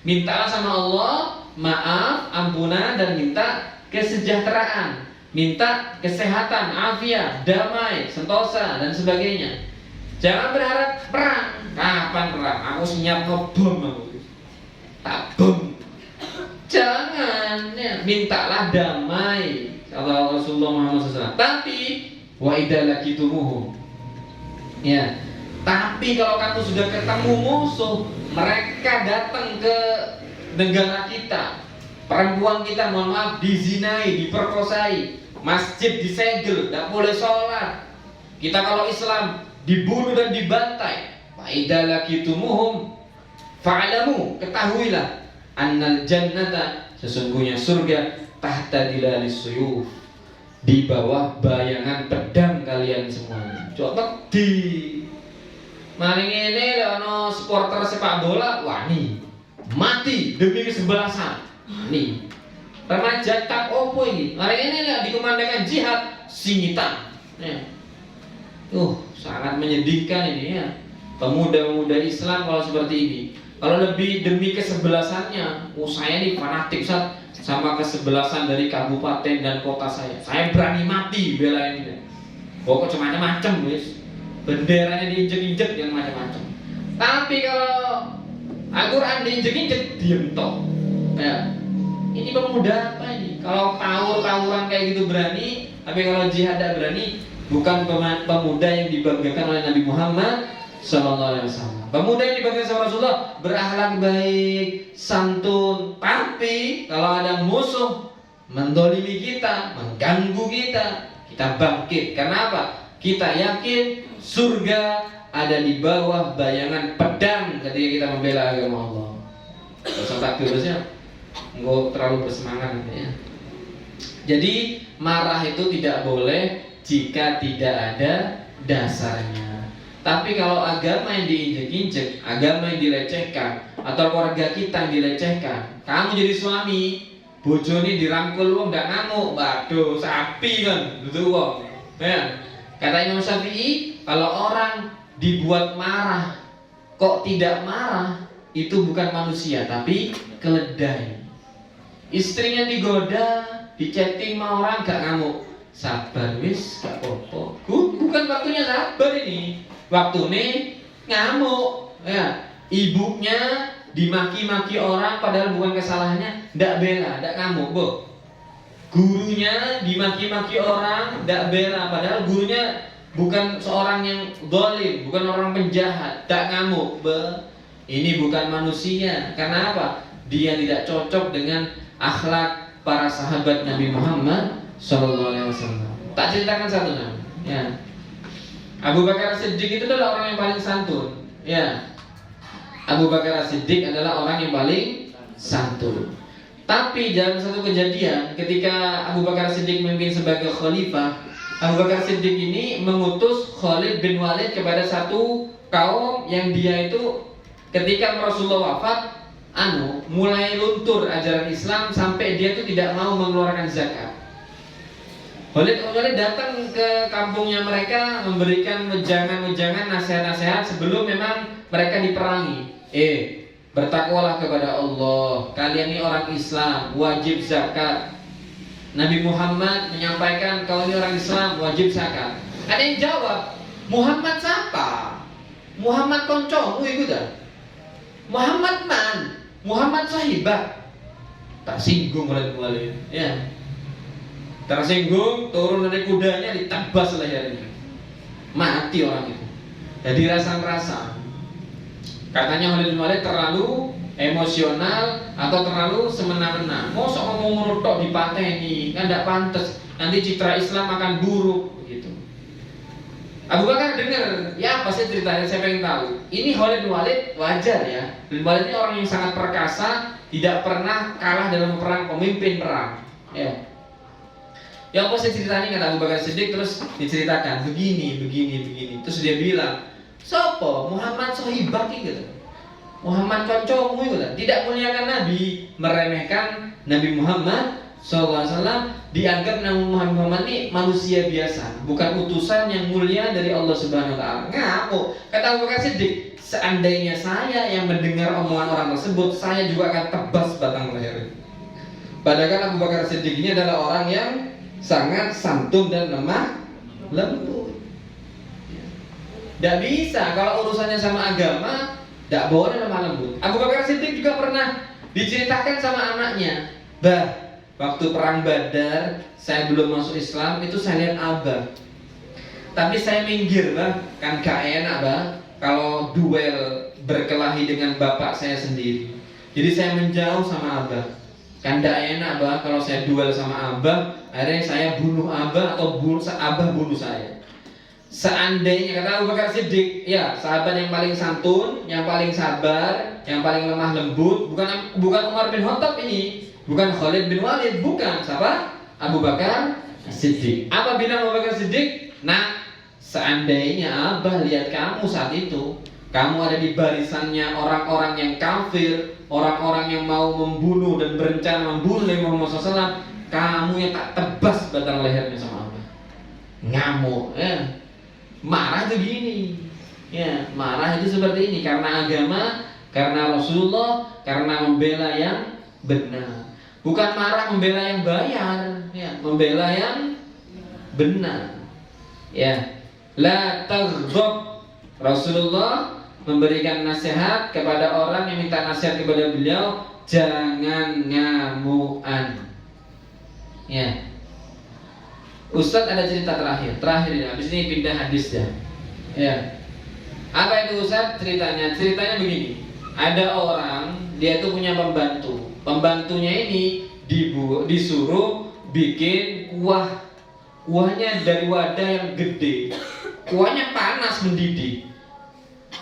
Mintalah sama Allah maaf, ampunan, dan minta kesejahteraan, minta kesehatan, afiat, damai, sentosa, dan sebagainya. Jangan berharap perang. Kapan perang? Aku siap ngebom aku. Tak bom. Jangan, ya, mintalah damai, kata Rasulullah Muhammad SAW. Tapi wa idza laqitumuhum, ya. Tapi kalau kamu sudah ketemu musuh, mereka datang ke negara kita, perempuan kita, mohon maaf, dizinai, diperkosai, masjid disegel, tidak boleh sholat. Kita kalau Islam dibunuh dan dibantai. Wa idza laqitumuhum fa'lamu, ketahuilah annal jannata, sesungguhnya surga tahta dilalis suyuf, di bawah bayangan pedang kalian semuanya. Coba di maling ini ono supporter sepak bola wani mati demi kesebelasan. Nih remaja tak opo ini. Maling ini lah dikumandangkan jihad singitan. Sangat menyedihkan ini ya. Pemuda-pemuda Islam kalau seperti ini. Kalau lebih demi kesebelasannya, saya ini fanatik Ustaz sama kesebelasan dari kabupaten dan kota saya. Saya berani mati bela ini. Pokoknya macam-macam wis. Benderanya diinjek-injek yang macam-macam. Tapi kalau Al-Quran diinjek-injek diem toh. Ya. Ini pemuda apa ini? Kalau tawuran kayak gitu berani, tapi kalau jihad tidak berani, bukan pemuda yang dibanggakan oleh Nabi Muhammad SAW. Pemuda yang dibanggakan sama Rasulullah berakhlak baik, santun. Tapi kalau ada musuh mendolimi kita, mengganggu kita, kita bangkit. Kenapa? Kita yakin surga ada di bawah bayangan pedang ketika kita membela agama Allah. Usah takbir terusnya, nggak terlalu bersemangat ya. Jadi marah itu tidak boleh jika tidak ada dasarnya. Tapi kalau agama yang diinjek-injek, agama yang dilecehkan, atau keluarga kita yang dilecehkan, kamu jadi suami, bojone dirangkul wong nggak ngamuk, waduh sapi kan, itu wong. Ya. Kata Imam Syafi'i, kalau orang dibuat marah, kok tidak marah, itu bukan manusia, tapi keledai. Istrinya digoda, dichatting sama orang gak ngamuk, sabar wis, gak apa-apa. Bukan waktunya sabar ini, waktunya ngamuk. Ya. Ibunya dimaki-maki orang padahal bukan kesalahannya, ndak bela, ndak ngamuk, Bu. Gurunya dimaki-maki orang, ndak bela padahal gurunya bukan seorang yang zalim, bukan orang penjahat, ndak ngamuk, Bu. Ini bukan manusia. Karena apa? Dia tidak cocok dengan akhlak para sahabat Nabi Muhammad SAW. Tak ceritakan satu nama. Ya. Abu Bakar As-Siddiq itu adalah orang yang paling santun. Ya. Abu Bakar As-Siddiq adalah orang yang paling santun. Tapi dalam satu kejadian ketika Abu Bakar As-Siddiq memimpin sebagai khalifah, Abu Bakar As-Siddiq ini mengutus Khalid bin Walid kepada satu kaum yang dia itu ketika Rasulullah wafat, mulai luntur ajaran Islam sampai dia itu tidak mau mengeluarkan zakat. Khalid bin Walid datang ke kampungnya mereka memberikan wejangan-wejangan, nasihat-nasihat sebelum memang mereka diperangi. Bertakwalah kepada Allah. Kalian ini orang Islam, wajib zakat. Nabi Muhammad menyampaikan kalau ini orang Islam wajib zakat. Ada yang jawab, Muhammad siapa? Muhammad koncomu ikut dah. Muhammad man? Muhammad sahibat. Tak singgung oleh Walid. Ya. Tersinggung, turun dari kudanya, ditebas lehernya. Mati orang itu. Jadi rasa-rasa. Katanya Khalid bin Walid terlalu emosional atau terlalu semena-mena. Mosok ngomong tok dipateni, kan tidak pantas. Nanti citra Islam akan buruk begitu. Abu Bakar dengar, ya apa sih ceritanya, saya pengen tahu. Ini Khalid bin Walid wajar ya. Bin Walid ini orang yang sangat perkasa, tidak pernah kalah dalam perang, pemimpin perang. Ya. Yang apa sih ceritanya, kata Abu Bakar Siddiq, terus diceritakan begini. Terus dia bilang, sopo Muhammad sohibak gitu. Muhammad koncomu gitu. Tidak muliakan Nabi, meremehkan Nabi Muhammad SAW, dianggap Nabi Muhammad ini manusia biasa, bukan utusan yang mulia dari Allah Subhanahu wa taala. Ngamuk. Kata Abu Bakar Siddiq, seandainya saya yang mendengar omongan orang tersebut, saya juga akan tebas batang leher. Padahal Abu Bakar Siddiq ini adalah orang yang sangat santun dan lemah lembut. Tidak bisa kalau urusannya sama agama, tidak boleh lemah lembut. Abu Bakar Siddiq juga pernah diceritakan sama anaknya, waktu perang Badar, saya belum masuk Islam, itu saya lihat Abah. Tapi saya minggir, kan gak enak, kalau duel berkelahi dengan bapak saya sendiri. Jadi saya menjauh sama Abah. Kan gak enak, kalau saya duel sama Abah, akhirnya saya bunuh Abah atau Abah bunuh saya. seandainya, kata Abu Bakar Siddiq, ya sahabat yang paling santun, yang paling sabar, yang paling lemah lembut, bukan Umar bin Khattab ini, bukan Khalid bin Walid, bukan. Siapa? Abu Bakar Siddiq. Apa bilang Abu Bakar Siddiq? Nah, seandainya Abah lihat kamu saat itu, kamu ada di barisannya orang-orang yang kafir, orang-orang yang mau membunuh dan berencana membunuh Nabi Muhammad SAW, kamu yang tak tebas batang lehernya sama Abah. Ngamuk, ya. Marah tuh gini, ya, marah itu seperti ini karena agama, karena Rasulullah, karena membela yang benar. Bukan marah membela yang bayar, ya, membela yang benar. Ya, la taghdab. Rasulullah memberikan nasihat kepada orang yang minta nasihat kepada beliau, jangan ngamuan. Ya. Ustadz ada cerita terakhir ini, habis ini pindah hadis ya. Ya. Apa itu Ustadz ceritanya? Ceritanya begini. Ada orang, dia itu punya pembantu. Pembantunya ini disuruh bikin kuah. Kuahnya dari wadah yang gede. Kuahnya panas mendidih.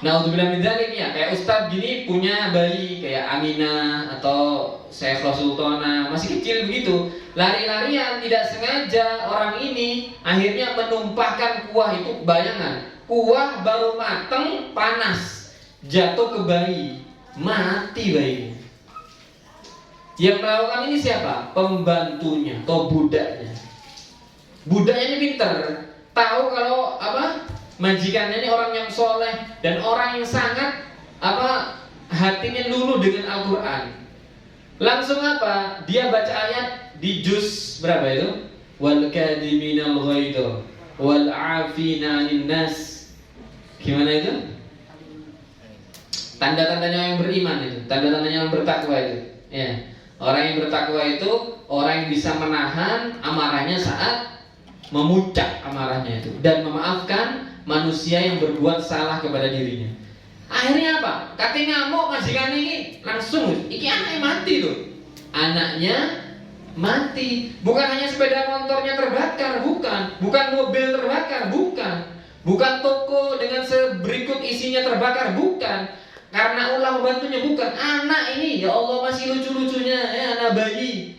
Nah, untuk bilang misalnya ya, kayak Ustadz gini punya bayi kayak Aminah atau Syekhah Sultana, masih kecil begitu. Lari-larian tidak sengaja orang ini akhirnya menumpahkan kuah itu, bayangan. Kuah baru mateng panas, jatuh ke bayi, mati bayinya. Yang melakukan ini siapa? Pembantunya atau budaknya. Budaknya ini pinter, tahu kalau majikannya ini orang yang soleh dan orang yang sangat hatinya luluh dengan Al-Quran. Langsung dia baca ayat di juz berapa itu? Wal kadhiminal ghaidha wal 'afina 'anil nas. Gimana itu? Tanda-tandanya yang beriman itu, tanda-tandanya yang bertakwa itu. Ya. Orang yang bertakwa itu orang yang bisa menahan amarahnya saat memuncak amarahnya itu dan memaafkan manusia yang berbuat salah kepada dirinya. Akhirnya apa? Katanya ngamuk majikan ini langsung, iki anaknya mati tuh. Anaknya mati. Bukan hanya sepeda motornya terbakar, bukan mobil terbakar, bukan toko dengan seberikut isinya terbakar, bukan. Karena ulah membantunya, bukan. Anak ini, ya Allah masih lucu-lucunya, ya anak bayi.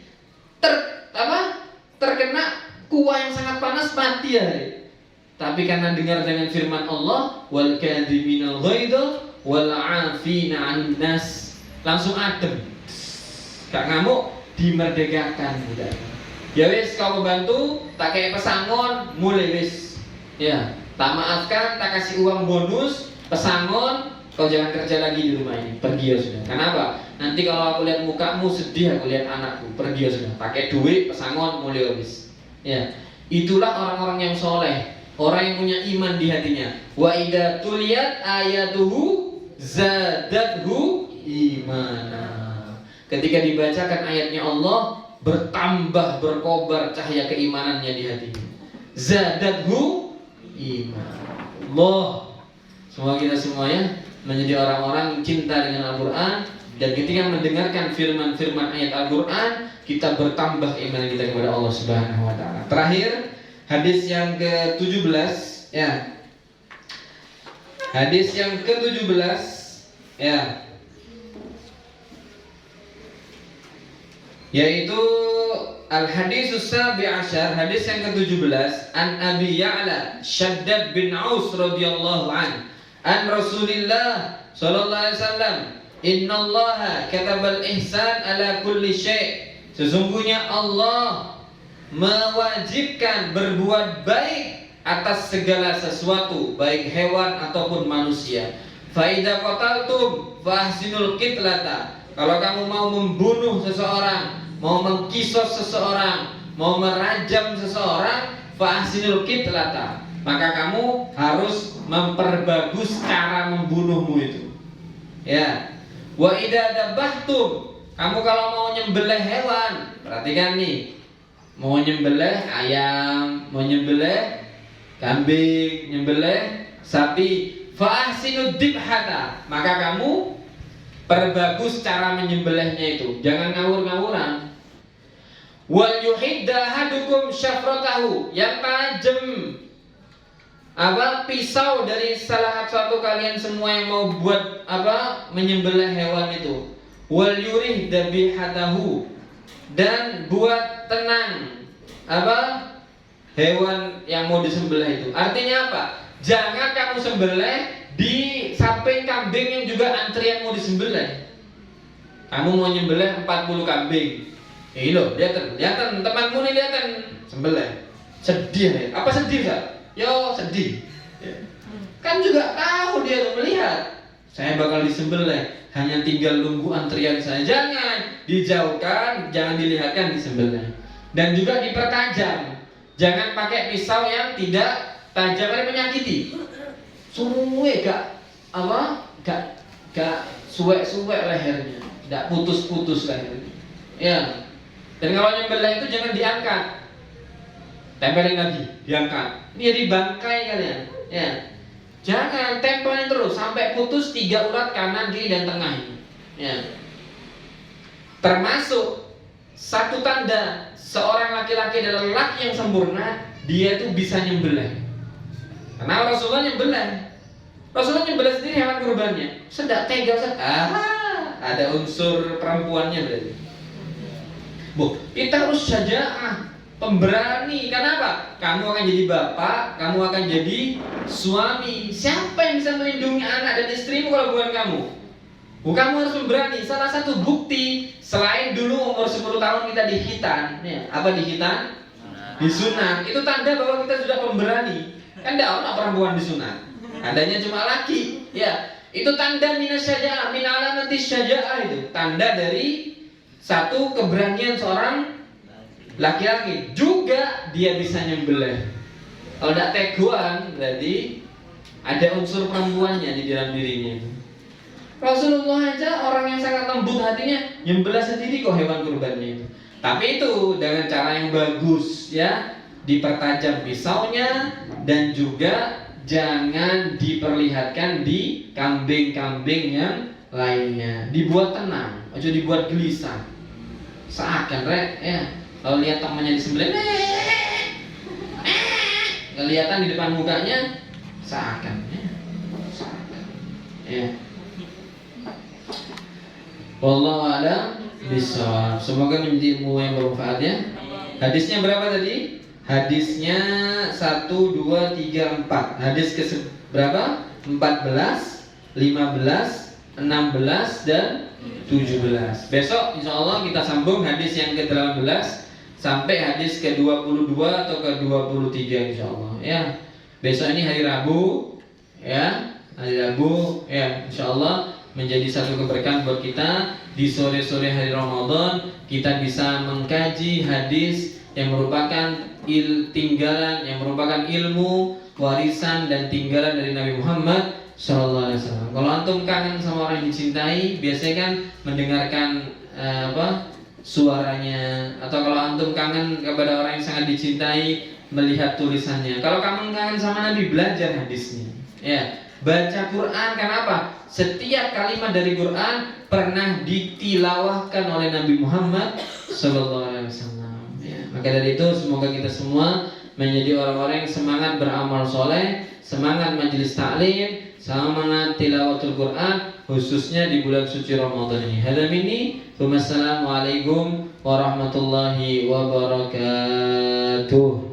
Terkena kuah yang sangat panas mati ya. Tapi karena dengar dengan firman Allah, wal kadhiminal ghaidha wal 'afina 'anil nas, langsung adem. Gak ngamuk, dimerdekakan budak. Ya wis, kau bantu, tak kayak pesangon, mulai wis. Ya, tak maafkan, tak kasih uang bonus, pesangon, kau jangan kerja lagi di rumah ini, pergi ya sudah. Kenapa? Nanti kalau aku lihat mukamu sedih, aku lihat anakku, pergi ya sudah. Pakai duit, pesangon, mulai wis. Ya, itulah orang-orang yang soleh. Orang yang punya iman di hatinya. Wa idza tuliyat ayatuhu zadathu imana. Ketika dibacakan ayatnya Allah, bertambah berkobar cahaya keimanannya di hatinya. Zadathu iman. Allah. Semoga kita semuanya menjadi orang-orang cinta dengan Al-Quran, dan ketika mendengarkan firman-firman ayat Al-Quran, kita bertambah iman kita kepada Allah Subhanahu wa taala. Terakhir, hadis yang ke-17 ya. Hadis yang ke-17 ya. Yaitu al-hadisus sabi asyar, hadis yang ke-17, an Abi Ya'la Shaddad bin Aus radhiyallahu an Rasulillah sallallahu alaihi wasallam, innallaha katabal ihsan ala kulli syai'. Sesungguhnya Allah mewajibkan berbuat baik atas segala sesuatu, baik hewan ataupun manusia. Fa idza qataltum fahsinul qitlata. Kalau kamu mau membunuh seseorang, mau mengkisos seseorang, mau merajam seseorang, fahsinul qitlata, maka kamu harus memperbagus cara membunuhmu itu. Ya. Wa idza dzabhtum, kamu kalau mau nyembelih hewan, perhatikan nih. Mau nyembelih ayam, mau nyembelih kambing, nyembelih sapi, fa'ahsinud dibhata, maka kamu perbagus cara menyembelihnya itu, jangan ngawur-ngawuran. Wal yuhidda ahadukum syafratahu, yang tajam pisau dari salah satu kalian semua yang mau buat menyembelih hewan itu. Wal yurih dabihatahu, dan buat tenang hewan yang mau disembelih itu. Artinya apa? Jangan kamu sembelih di samping kambing yang juga antrian mau disembelih. Kamu mau nyembelih 40 kambing. Ini loh, lihat temanmu nih, lihat sembelih. Sedih ya? Apa sedih Pak? Yo sedih. Ya. Kan juga tahu dia tuh melihat. Saya bakal disembelih. Hanya tinggal nunggu antrian saya. Jangan dijauhkan, jangan dilihatkan disembelih. Dan juga dipertajam. Jangan pakai pisau yang tidak tajam karena menyakiti. Suwe gak suwek lehernya. Tidak putus-putus lehernya. Ya. Dan kalau nyembelih itu jangan diangkat. Tempelin lagi, diangkat. Ini jadi bangkai kalian. Ya. Jangan tempelin terus sampai putus 3 urat kanan, kiri dan tengah ini. Ya. Termasuk satu tanda seorang laki-laki adalah laki yang sempurna, dia tuh bisa nyembelih. Karena Rasulullah nyembelih. Rasulullah nyembelih sendiri hewan kurbannya. Sedak tega, ada unsur perempuannya berarti. Kita harus syaja'ah, pemberani. Kenapa? Kamu akan jadi bapak, kamu akan jadi suami. Siapa yang bisa melindungi anak dan istrimu kalau bukan kamu? Kamu harus pemberani. Salah satu bukti, selain dulu umur 10 tahun kita dihitan. Ya, apa dihitan? Disunat. Itu tanda bahwa kita sudah pemberani. Kan tidak ada perempuan disunat. Adanya cuma laki. Ya, itu tanda minasyaja'ah, min alamati syaja'ah itu. Tanda dari satu keberanian seorang laki-laki. Juga dia bisa nyembelih. Kalau tidak teguan, berarti ada unsur perempuannya di dalam dirinya. Rasulullah aja orang yang sangat lembut hatinya, nyembelih sendiri kok hewan kurbannya itu. Tapi itu dengan cara yang bagus, ya, dipertajam pisaunya dan juga jangan diperlihatkan di kambing-kambing yang lainnya. Dibuat tenang, aja dibuat gelisah. Seakan ya. Kalau lihat temannya disembelih, kelihatan di depan mukanya, seakan. Ya. Wallahu a'lam bishawab. Semoga menjadi ilmu yang bermanfaat ya. Hadisnya berapa tadi? Hadisnya 1, 2, 3, 4. Hadis ke berapa? 14, 15, 16 dan 17. Besok insya Allah kita sambung hadis yang ke-18 sampai hadis ke-22 atau ke-23 insya Allah ya. Besok ini hari Rabu ya. Hari Rabu ya, insya Allah menjadi satu keberkahan buat kita. Di sore-sore hari Ramadan kita bisa mengkaji hadis yang merupakan tinggalan, yang merupakan ilmu, warisan dan tinggalan dari Nabi Muhammad SAW. Kalau antum kangen sama orang yang dicintai, biasanya kan mendengarkan suaranya. Atau kalau antum kangen kepada orang yang sangat dicintai, melihat tulisannya. Kalau kamu kangen sama Nabi, belajar hadisnya. Ya, baca Quran. Kenapa? Setiap kalimat dari Quran pernah ditilawahkan oleh Nabi Muhammad SAW. Ya, maka dari itu semoga kita semua menjadi orang-orang yang semangat beramal soleh, semangat majelis taklim, semangat tilawatul Quran, khususnya di bulan suci Ramadan ini. Hadza minni, wassalamualaikum warahmatullahi wabarakatuh.